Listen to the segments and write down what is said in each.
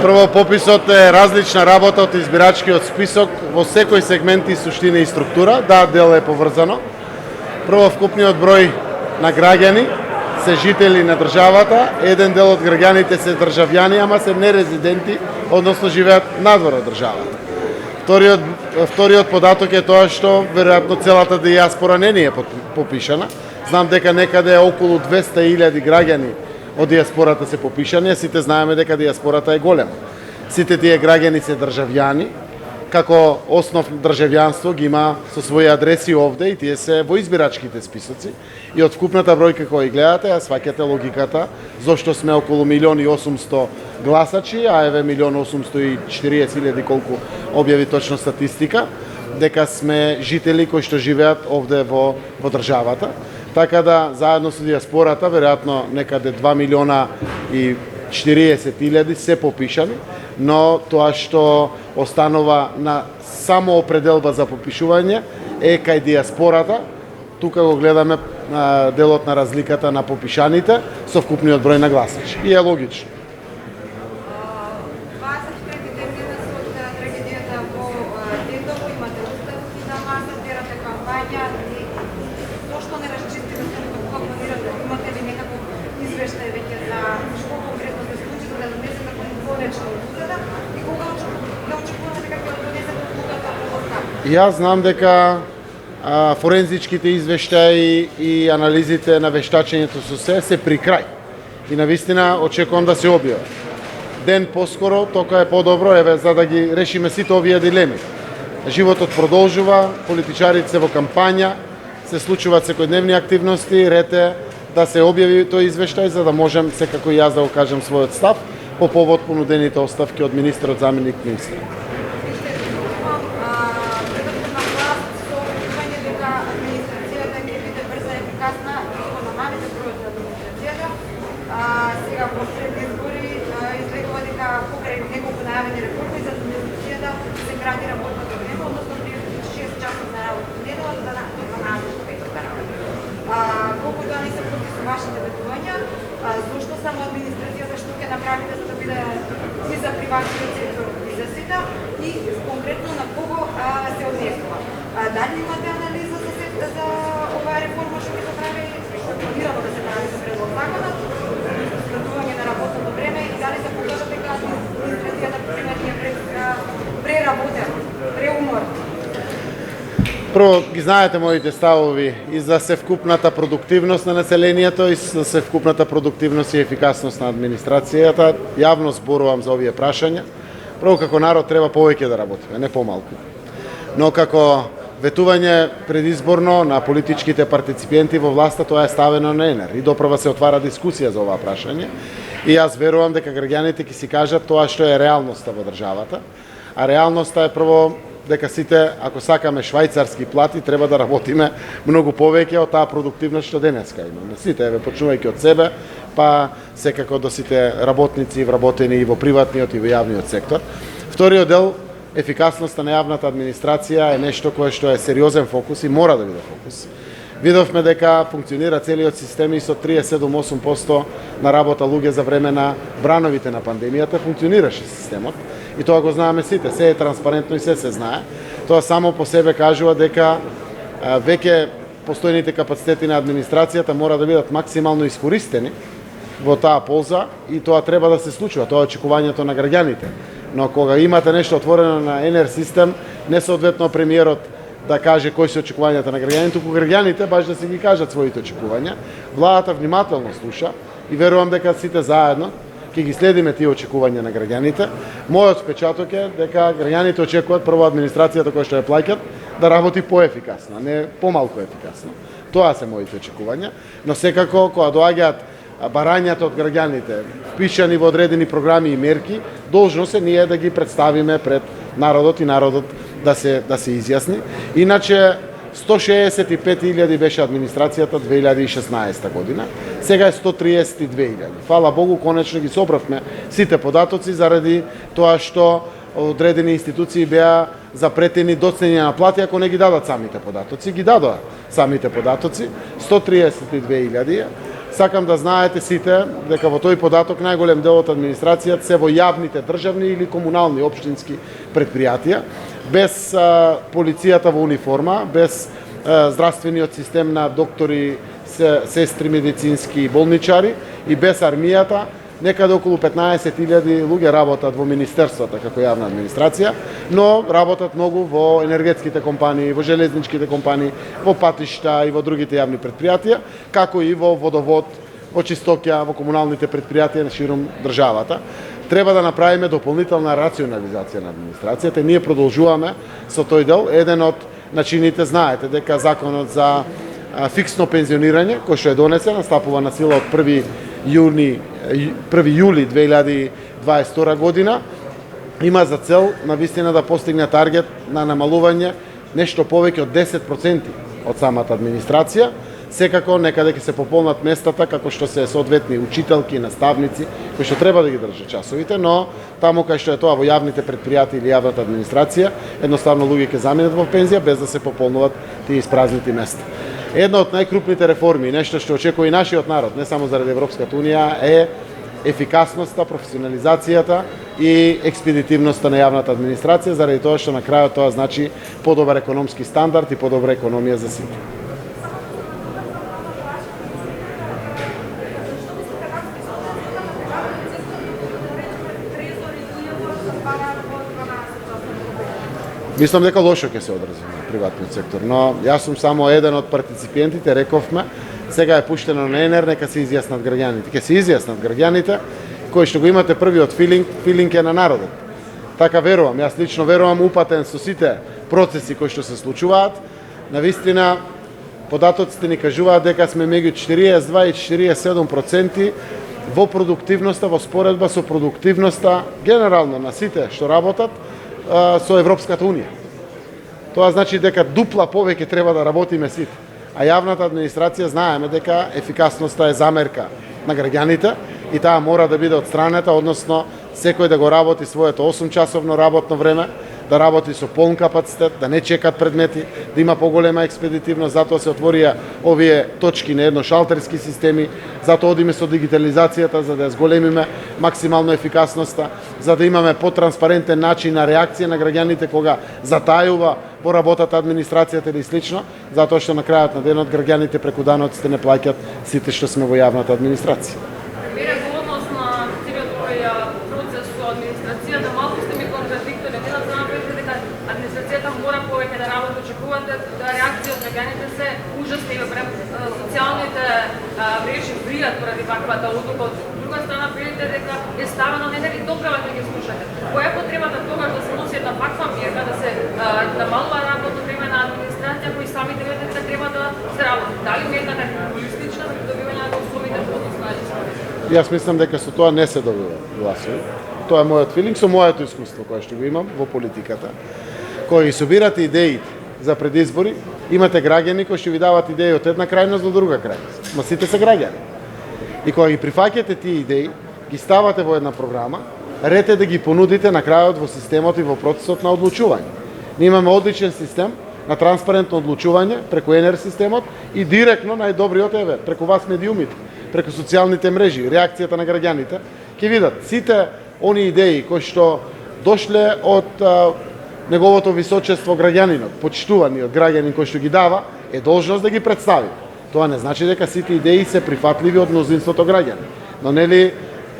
Прво, пописот е различна работа од избирачкиот список во секој сегмент и суштина и структура. Да, дел е поврзано. Прво, вкупниот број на граѓани се жители на државата, еден дел од граѓаните се државјани, ама се нерезиденти, односно живеат надвор од државата. Вториот податок е тоа што веројатно целата дијаспора не е попишана. Знам дека некаде околу 200.000 граѓани од дијаспората се попишани, а сите знаеме дека дијаспората е голема. Сите тие граѓани се државјани, како основ државјанство ги има со своји адреси овде и тие се во избирачките списоци. И од вкупната бројка која гледате, ја сваќате логиката зошто сме околу 1.800.000 гласачи, а еве 1.840.000 колку објави точно статистика, дека сме жители кои што живеат овде во државата. Така да, заедно со дијаспората, веројатно некаде 2.040.000 се попишани, но тоа што останува на само определба за попишување е кај дијаспората. Тука го гледаме делот на разликата на попишаните со вкупниот број на гласачи. И е логично. Јас знам дека форензичките извештаи и анализите на вештачењето со се при крај. И навистина очекувам да се објават. Ден поскоро, тока е подобро, еве, за да ги решиме сите овие дилеми. Животот продолжува, политичарите се во кампања, се случуваат секојдневни активности, ред е да се објави тој извештај, за да можем секако јас да го кажем својот став по повод понудените оставки од министерот, заменик министер. Колку тоа не се против вашите ветувања, зошто само администрацијата што ќе направите за да биде и за приватниот сектор и за сите и конкретно на кого се однесува? Дали имате анализа за оваа реформа што ќе се прави, што планирано да се прави со предлог законот, скратување на работното време и дали се покажа дека администрацијата примање преработена, преуморна? Прво, ги знаете моите ставови и за севкупната продуктивност на населението и за севкупната продуктивност и ефикасност на администрацијата. Јавно зборувам за овие прашања. Прво, како народ треба повеќе да работиме, не помалку. Но како ветување предизборно на политичките партиципенти во власта, тоа е ставено на енер. И допрва се отвара дискусија за оваа прашање. И јас верувам дека граѓаните ќе си кажат тоа што е реалноста во државата. А реалноста е прво дека сите, ако сакаме швајцарски плати, треба да работиме многу повеќе од таа продуктивност што денеска имаме. Сите, еве, почнувајќи од себе, па секако до сите работници вработени и во приватниот и во јавниот сектор. Вториот дел, ефикасноста на јавната администрација е нешто кое што е сериозен фокус и мора да биде фокус. Видовме дека функционира целиот систем и со 37,8% на работа луѓе за време на брановите на пандемијата функционираше системот. И тоа го знаеме сите, се е транспарентно и се знае. Тоа само по себе кажува дека веќе постојните капацитети на администрацијата мора да бидат максимално искористени во таа полза и тоа треба да се случува, тоа е очекувањето на граѓаните. Но кога имате нешто отворено на НР систем, не соодветно премиерот да каже кои се очекувањата на граѓаните, туку граѓаните баш да си ги кажат своите очекувања. Владата внимателно слуша и верувам дека сите заедно ќе ги следиме тие очекувања на граѓаните. Мојот впечаток е дека граѓаните очекуваат прво администрацијата која што ја плаќат да работи поефикасно, а не помалку ефикасно. Тоа се моите очекувања, но секако кога доаѓаат барањата од граѓаните, впишани во одредени програми и мерки, должност е ние да ги представиме пред народот и народот да се изјасни. Иначе 165.000 беше администрацијата 2016 година, сега е 132.000. Фала Богу, конечно ги собравме сите податоци заради тоа што одредени институции беа запретени доцнење на плати ако не ги дадат самите податоци. Ги дадоа самите податоци, 132.000. Сакам да знаете сите дека во тој податок најголем дел од администрацијата се во јавните државни или комунални општински предпријатија, без полицијата во униформа, без здравствениот систем на доктори, сестри, медицински и болничари и без армијата. Некаде околу 15.000 луѓе работат во министерствата како јавна администрација, но работат многу во енергетските компании, во железничките компании, во патишта и во другите јавни предпријатија, како и во водовод, во чистоќа, во комуналните предпријатија на широм државата. Треба да направиме дополнителна рационализација на администрацијата. Ние продолжуваме со тој дел. Еден од начините, знаете дека законот за фиксно пензионирање, кој што е донесен, стапува на сила од 1 јули 2022 година, има за цел навистина да постигне таргет на намалување нешто повеќе од 10% од самата администрација. Секако некаде ќе се пополнат местата како што се соодветни учителки, наставници, кои што треба да ги држат часовите, но таму кај што е тоа во јавните предпријатија или јавната администрација, едноставно луѓе ќе заминат во пензија без да се пополнуват тие испразнети места. Една од најкрупните реформи, нешто што очекува и нашиот народ, не само заради Европската унија, е ефикасноста, професионализацијата и експедитивноста на јавната администрација, заради тоа што на крајот тоа значи подобар економски стандард и подобра економија за сите. Мислам дека лошо ќе се одрази на приватниот сектор, но јас сум само еден од партиципентите, рековме, сега е пуштено на ЕНР, нека се изјаснат граѓаните. Ќе се изјаснат граѓаните, кои што го имате првиот филинг е на народот. Така верувам, јас лично верувам, упатен со сите процеси кои што се случуваат. Навистина, податоците ни кажуваат дека сме меѓу 42 и 47% во продуктивноста, во споредба со продуктивноста генерално на сите што работат со Европската унија. Тоа значи дека дупла повеќе треба да работиме сите. А јавната администрација знаеме дека ефикасноста е замерка на граѓаните и таа мора да биде отстранета, односно секој да го работи своето 8-часовно работно време, да работи со полн капацитет, да не чекат предмети, да има поголема експедитивност, затоа се отворија овие точки на едношалтерски системи, затоа одиме со дигитализацијата за да ја зголемиме максимално ефикасноста, за да имаме потранспарентен начин на реакција на граѓаните кога затајува во работата администрацијата или слично, затоа што на крајот на денот граѓаните преку даноците не плаќаат сите што сме во јавната администрација. Социјалните мрежи вријат поради ваквата одлука. Од друга страна, видите дека е ставено на нели добра да ги слушате. Која е потребата тогаш да се носи една ваква мерка, да се намалува работно време на администрација, кои самите ведете треба да се работи? Дали мерката е популистична за добивање на гласовите подоцнаји? Јас мислам дека со тоа не се добива гласови. Тоа е мојот филинг со моето искуство кое што го имам во политиката. Кои собирате идеи за предизбори, имате граѓани кои ќе ви дават идеи од една крајност до друга крајност. Ма сите се граѓани. И кога ги прифаќате тие идеи, ги ставате во една програма, ред е да ги понудите на крајот во системот и во процесот на одлучување. Ние имаме одличен систем на транспарентно одлучување преку ЕНР системот и директно најдобриот е преку вас медиумите, преку социјалните мрежи, реакцијата на граѓаните, ќе видат сите они идеи кои што дошле од неговото височество граѓанинот, почитуваниот граѓанин кој што ги дава, е должност да ги представи. Тоа не значи дека сите идеи се прифатливи од мнозинството граѓани. Но нели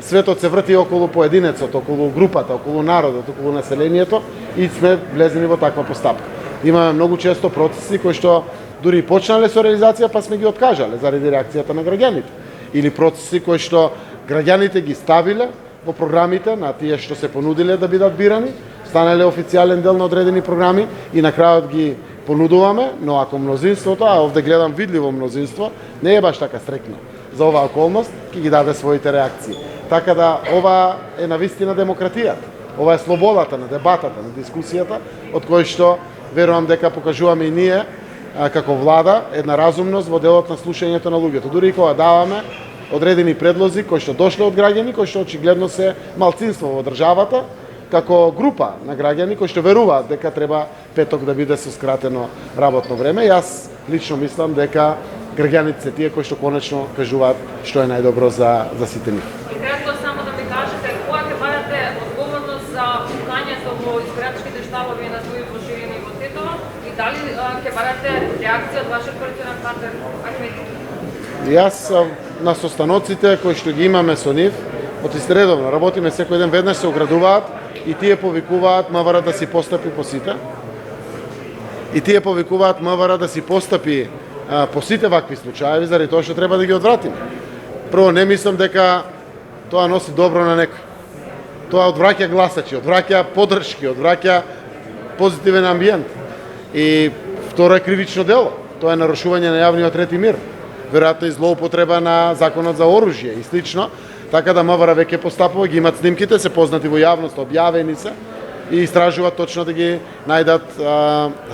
светот се врти околу поединецот, околу групата, околу народот, околу населението и сме влезени во таква постапка. Имаме многу често процеси кои што дури почнале со реализација, па сме ги откажале заради реакцијата на граѓаните. Или процеси кои што граѓаните ги ставиле во програмите на тие што се понудиле да бидат бирани, станале официјален дел на одредени програми и на крајот ги понудуваме, но ако мнозинството, а овде гледам видливо мнозинство, не е баш така стрекно за оваа околност, ќе ги даде своите реакции. Така да ова е навистина демократијата, ова е слободата на дебатата, на дискусијата, од кој што верувам дека покажуваме и ние како влада една разумност во делот на слушањето на луѓето. Дури и кога даваме одредени предлози кои што дошле од граѓани, кои што очигледно се малцинство во државата, како група на граѓани кои што веруваат дека треба петок да биде со скратено работно време. Јас лично мислам дека граѓаните се тие кои што конечно кажуваат што е најдобро за сите нив. И кратко само да ми кажете, кога ќе барате одговорност за пукањето во избирачките штабови на Дуи во Ширин и во Тетово и дали ќе барате реакција од вашиот коалиционен партнер Ахмеди? Јас на состаноците кои што ги имаме со нив, редовно работиме секој ден, веднаш се оградуваат и тие повикуваат МВР да си постапи по сите. И тие повикуваат МВР да си постапи по сите вакви случаи, заради тоа што треба да ги одвратиме. Прво, не мислам дека тоа носи добро на некој. Тоа одвраќа гласачи, одвраќа поддршки, одвраќа позитивен амбиент. И второ е кривично дело. Тоа е нарушување на јавниот ред и мир. Веројатно и злоупотреба на законот за оружје и слично. Така да МВР веќе постапува, ги имат снимките, се познати во јавност, објавени се и истражуваат точно да ги најдат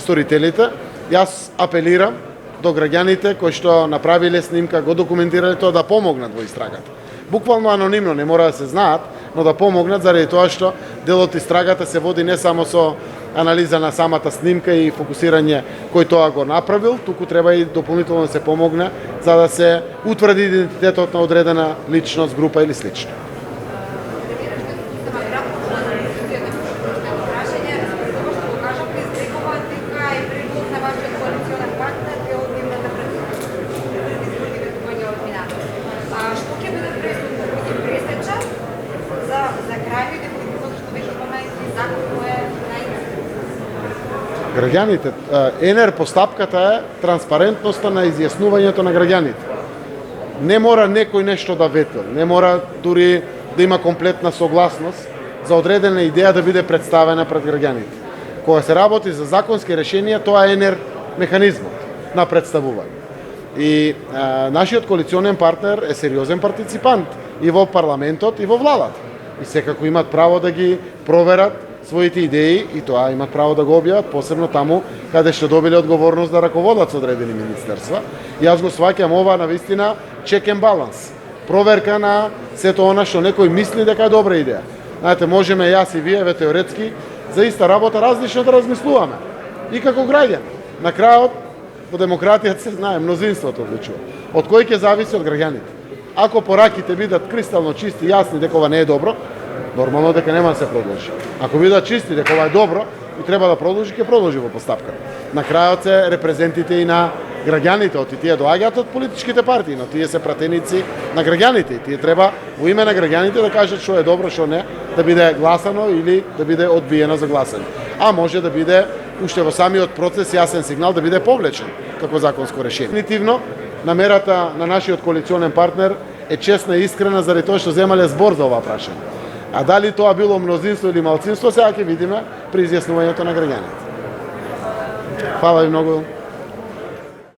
сторителите. Јас апелирам до граѓаните кои што направиле снимка, го документирале тоа, да помогнат во истрагата. Буквално анонимно, не мора да се знаат, но да помогнат заради тоа што делот истрагата се води не само со анализа на самата снимка и фокусирање кој тоа го направил, туку треба и дополнително да се помогне за да се утврди идентитетот на одредена личност, група или слично. Граѓаните, ЕНЕР постапката е транспарентноста на изјаснувањето на граѓаните. Не мора некој нешто да ветил, не мора дури да има комплетна согласност за одредена идеја да биде представена пред граѓаните. Кога се работи за законски решенија, тоа е ЕНЕР механизмот на представување. И нашиот коалиционен партнер е сериозен партиципант и во парламентот и во владата. И секако имат право да ги проверат своите идеи и тоа имат право да го објават, посебно таму каде што добиле одговорност да раководат со одредени министерства. Јас го сваќам ова на вистина check and balance. Проверка на сето она што некој мисли дека е добра идеја. Знаете, можеме јас и вие теоретски за иста работа различно да размислуваме. И како граѓани. На крајот во демократијата се знае, мнозинството одлучува. Од кој ќе зависи од граѓаните. Ако пораките бидат кристално чисти, јасни дека ова не е добро, нормално дека нема да се продолжи. Ако бидат чисти дека ова е добро и треба да продолжи, ќе продолжи во постапката. На крајот се репрезентите и на граѓаните, од тие доаѓаат од политичките партии, но тие се пратеници на граѓаните и тие треба во име на граѓаните да кажат што е добро, што не, да биде гласано или да биде одбиено за гласање. А може да биде уште во самиот процес јасен сигнал да биде повлечен како законско решение. Дефинитивно намерата на нашиот коалиционен партнер е честна и искрена заради тоа што земале збор за ова прашање. А дали тоа било мнозинство или малцинство, сега ќе видиме при изјаснувањето на граѓаните. Фала ви многу.